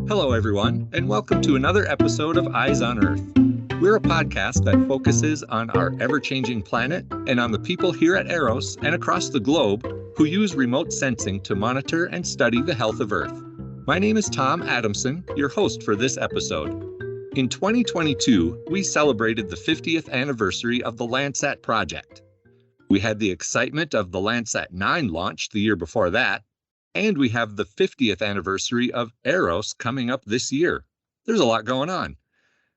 Hello, everyone, and welcome to another episode of Eyes on Earth. We're a podcast that focuses on our ever-changing planet and on the people here at AROS and across the globe who use remote sensing to monitor and study the health of Earth. My name is Tom Adamson, your host for this episode. In 2022, we celebrated the 50th anniversary of the Landsat project. We had the excitement of the Landsat 9 launch the year before that, and we have the 50th anniversary of AROS coming up this year. There's a lot going on.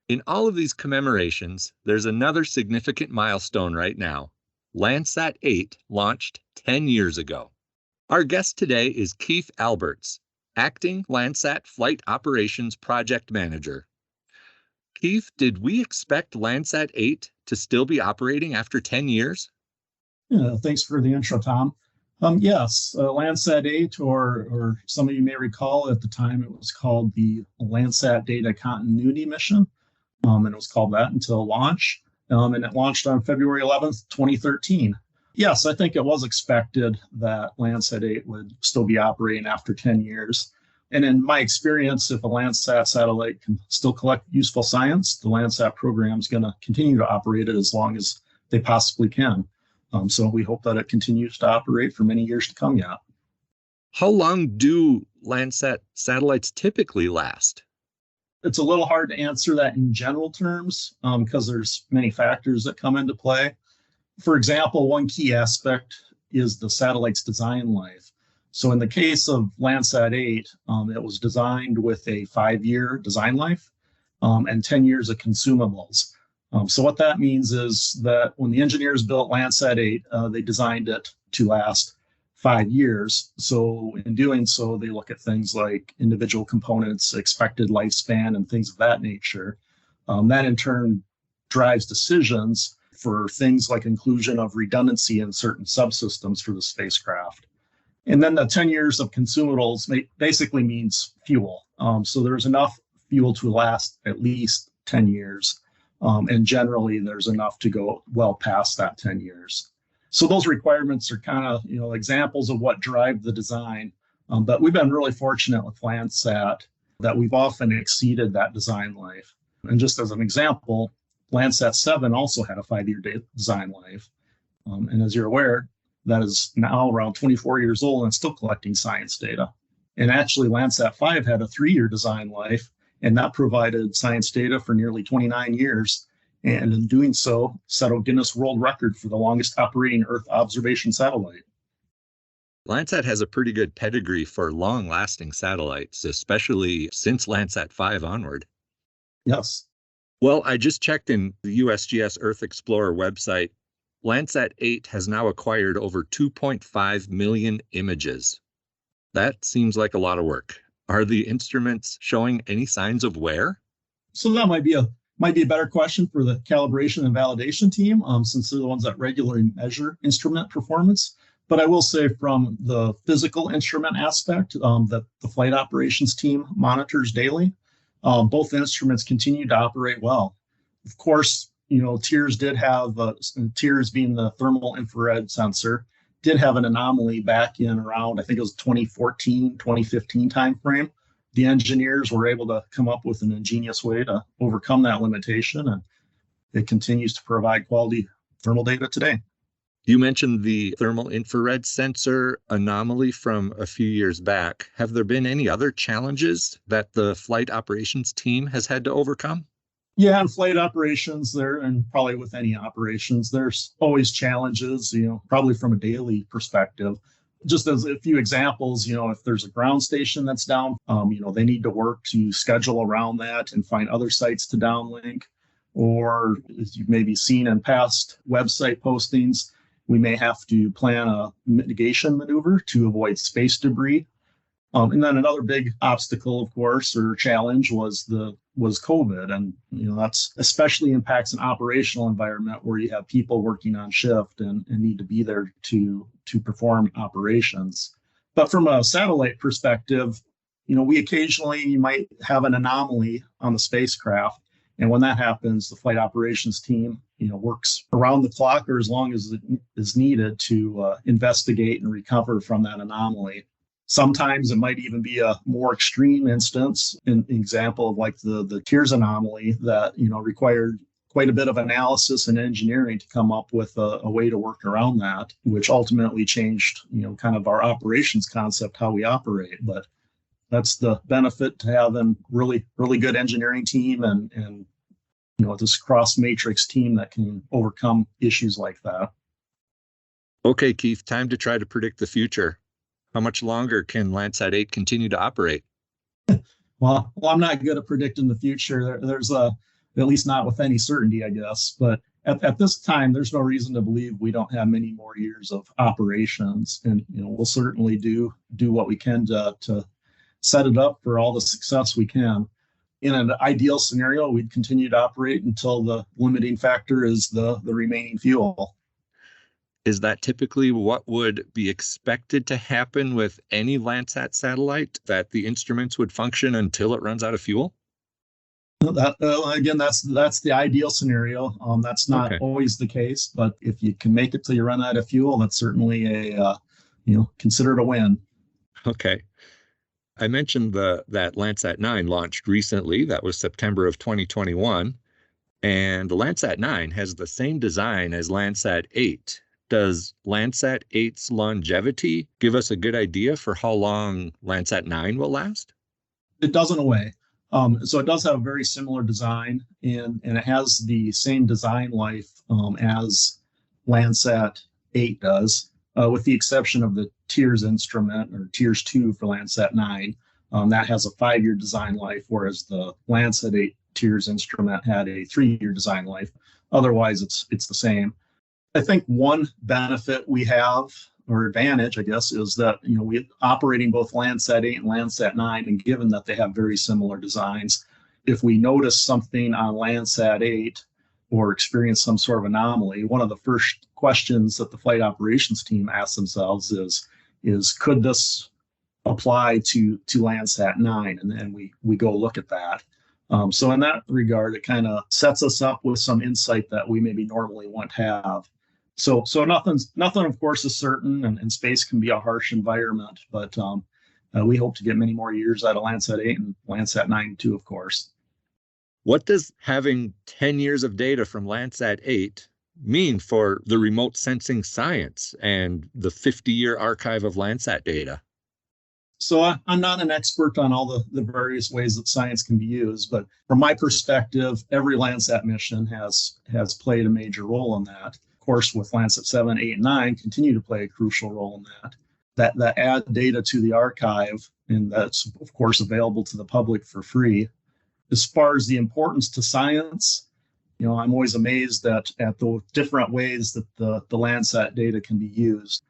In all of these commemorations, there's another significant milestone right now. Landsat 8 launched 10 years ago. Our guest today is Keith Alberts, Acting Landsat Flight Operations Project Manager. Keith, did we expect Landsat 8 to still be operating after 10 years? Yeah, thanks for the intro, Tom. Yes, Landsat 8, or some of you may recall at the time, it was called the Landsat Data Continuity Mission, and it was called that until launch, and it launched on February 11th, 2013. Yes, I think it was expected that Landsat 8 would still be operating after 10 years. And in my experience, if a Landsat satellite can still collect useful science, the Landsat program is going to continue to operate it as long as they possibly can. So we hope that it continues to operate for many years to come yet. How long do Landsat satellites typically last? It's a little hard to answer that in general terms because there's many factors that come into play. For example, one key aspect is the satellite's design life. So in the case of Landsat 8, it was designed with a 5-year design life and 10 years of consumables. So what that means is that when the engineers built Landsat 8, they designed it to last 5 years. So in doing so, they look at things like individual components, expected lifespan, and things of that nature. That in turn drives decisions for things like inclusion of redundancy in certain subsystems for the spacecraft. And then the 10 years of consumables basically means fuel. So there's enough fuel to last at least 10 years. And generally, there's enough to go well past that 10 years. So those requirements are kind of, examples of what drive the design. But we've been really fortunate with Landsat that we've often exceeded that design life. And just as an example, Landsat 7 also had a 5-year design life. And as you're aware, that is now around 24 years old and still collecting science data. And actually, Landsat 5 had a 3-year design life, and that provided science data for nearly 29 years. And in doing so, set a Guinness World Record for the longest operating Earth observation satellite. Landsat has a pretty good pedigree for long-lasting satellites, especially since Landsat 5 onward. Yes. Well, I just checked in the USGS Earth Explorer website. Landsat 8 has now acquired over 2.5 million images. That seems like a lot of work. Are the instruments showing any signs of wear? So that might be a better question for the calibration and validation team, since they're the ones that regularly measure instrument performance. But I will say from the physical instrument aspect that the flight operations team monitors daily, both instruments continue to operate well. Of course, TIRS did have, TIRS being the thermal infrared sensor, did have an anomaly back in around, I think it was 2014, 2015 timeframe. The engineers were able to come up with an ingenious way to overcome that limitation, and it continues to provide quality thermal data today. You mentioned the thermal infrared sensor anomaly from a few years back. Have there been any other challenges that the flight operations team has had to overcome? Yeah, in flight operations there, and probably with any operations, there's always challenges, probably from a daily perspective. Just as a few examples, if there's a ground station that's down, they need to work to schedule around that and find other sites to downlink. Or as you've maybe seen in past website postings, we may have to plan a mitigation maneuver to avoid space debris. And then another big obstacle, of course, or challenge was COVID. And, that's especially impacts an operational environment where you have people working on shift and need to be there to perform operations. But from a satellite perspective, we occasionally might have an anomaly on the spacecraft. And when that happens, the flight operations team, works around the clock or as long as it is needed to investigate and recover from that anomaly. Sometimes it might even be a more extreme instance, an example of like the Tears anomaly that, required quite a bit of analysis and engineering to come up with a way to work around that, which ultimately changed, kind of our operations concept, how we operate. But that's the benefit to having really, really good engineering team and this cross matrix team that can overcome issues like that. Okay, Keith, time to try to predict the future. How much longer can Landsat 8 continue to operate? Well, I'm not good at predicting the future. There's at least not with any certainty, I guess. But at this time, there's no reason to believe we don't have many more years of operations, and we'll certainly do what we can to set it up for all the success we can. In an ideal scenario, we'd continue to operate until the limiting factor is the remaining fuel. Is that typically what would be expected to happen with any Landsat satellite, that the instruments would function until it runs out of fuel? Again, that's the ideal scenario. That's not always the case, but if you can make it till you run out of fuel, that's certainly considered a win. Okay. I mentioned that Landsat 9 launched recently. That was September of 2021. And the Landsat 9 has the same design as Landsat 8. Does Landsat 8's longevity give us a good idea for how long Landsat 9 will last? It does in a way. So it does have a very similar design, and it has the same design life as Landsat 8 does, with the exception of the Tears instrument, or Tears 2 for Landsat 9. That has a 5-year design life, whereas the Landsat 8 Tears instrument had a 3-year design life. Otherwise, it's the same. I think one benefit we have, or advantage, I guess, is that we're operating both Landsat 8 and Landsat 9, and given that they have very similar designs, if we notice something on Landsat 8 or experience some sort of anomaly, one of the first questions that the flight operations team asks themselves is could this apply to Landsat 9? And then we go look at that. So in that regard, it kind of sets us up with some insight that we maybe normally won't have. So nothing, of course, is certain, and space can be a harsh environment, but we hope to get many more years out of Landsat 8 and Landsat 9 too, of course. What does having 10 years of data from Landsat 8 mean for the remote sensing science and the 50-year archive of Landsat data? So I'm not an expert on all the various ways that science can be used, but from my perspective, every Landsat mission has played a major role in that. Of course, with Landsat 7, 8, and 9, continue to play a crucial role in that. That add data to the archive, and that's, of course, available to the public for free. As far as the importance to science, I'm always amazed at the different ways that the Landsat data can be used.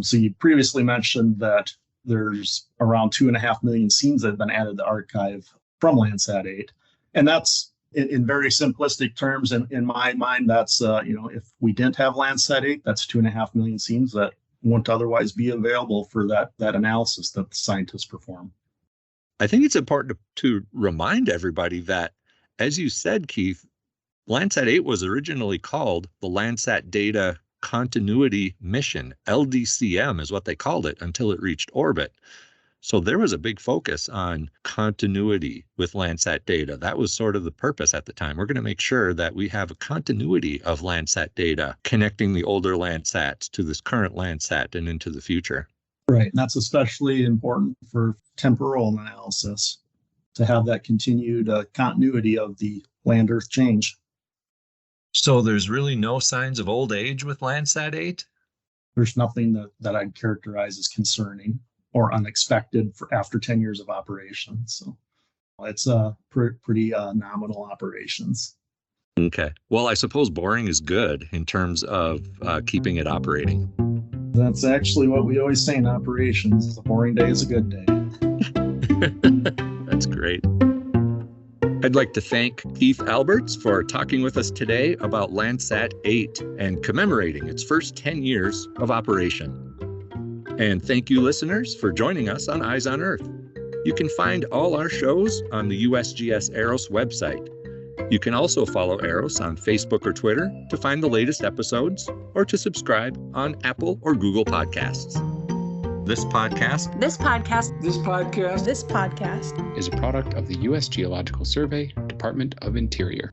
So you previously mentioned that there's around 2.5 million scenes that have been added to archive from Landsat 8. And that's, in very simplistic terms, in my mind, that's, if we didn't have Landsat 8, that's 2.5 million scenes that wouldn't otherwise be available for that analysis that the scientists perform. I think it's important to remind everybody that, as you said, Keith, Landsat 8 was originally called the Landsat Data Continuity Mission. LDCM is what they called it until it reached orbit. So there was a big focus on continuity with Landsat data. That was sort of the purpose at the time. We're going to make sure that we have a continuity of Landsat data connecting the older Landsats to this current Landsat and into the future. Right. And that's especially important for temporal analysis, to have that continued continuity of the land-Earth change. So there's really no signs of old age with Landsat 8? There's nothing that I'd characterize as concerning or unexpected for after 10 years of operation. So it's pretty nominal operations. Okay. Well, I suppose boring is good in terms of keeping it operating. That's actually what we always say in operations. A boring day is a good day. That's great. I'd like to thank Keith Alberts for talking with us today about Landsat 8 and commemorating its first 10 years of operation. And thank you, listeners, for joining us on Eyes on Earth. You can find all our shows on the USGS AROS website. You can also follow AROS on Facebook or Twitter to find the latest episodes, or to subscribe on Apple or Google Podcasts. This podcast This podcast This podcast This podcast is a product of the U.S. Geological Survey, Department of Interior.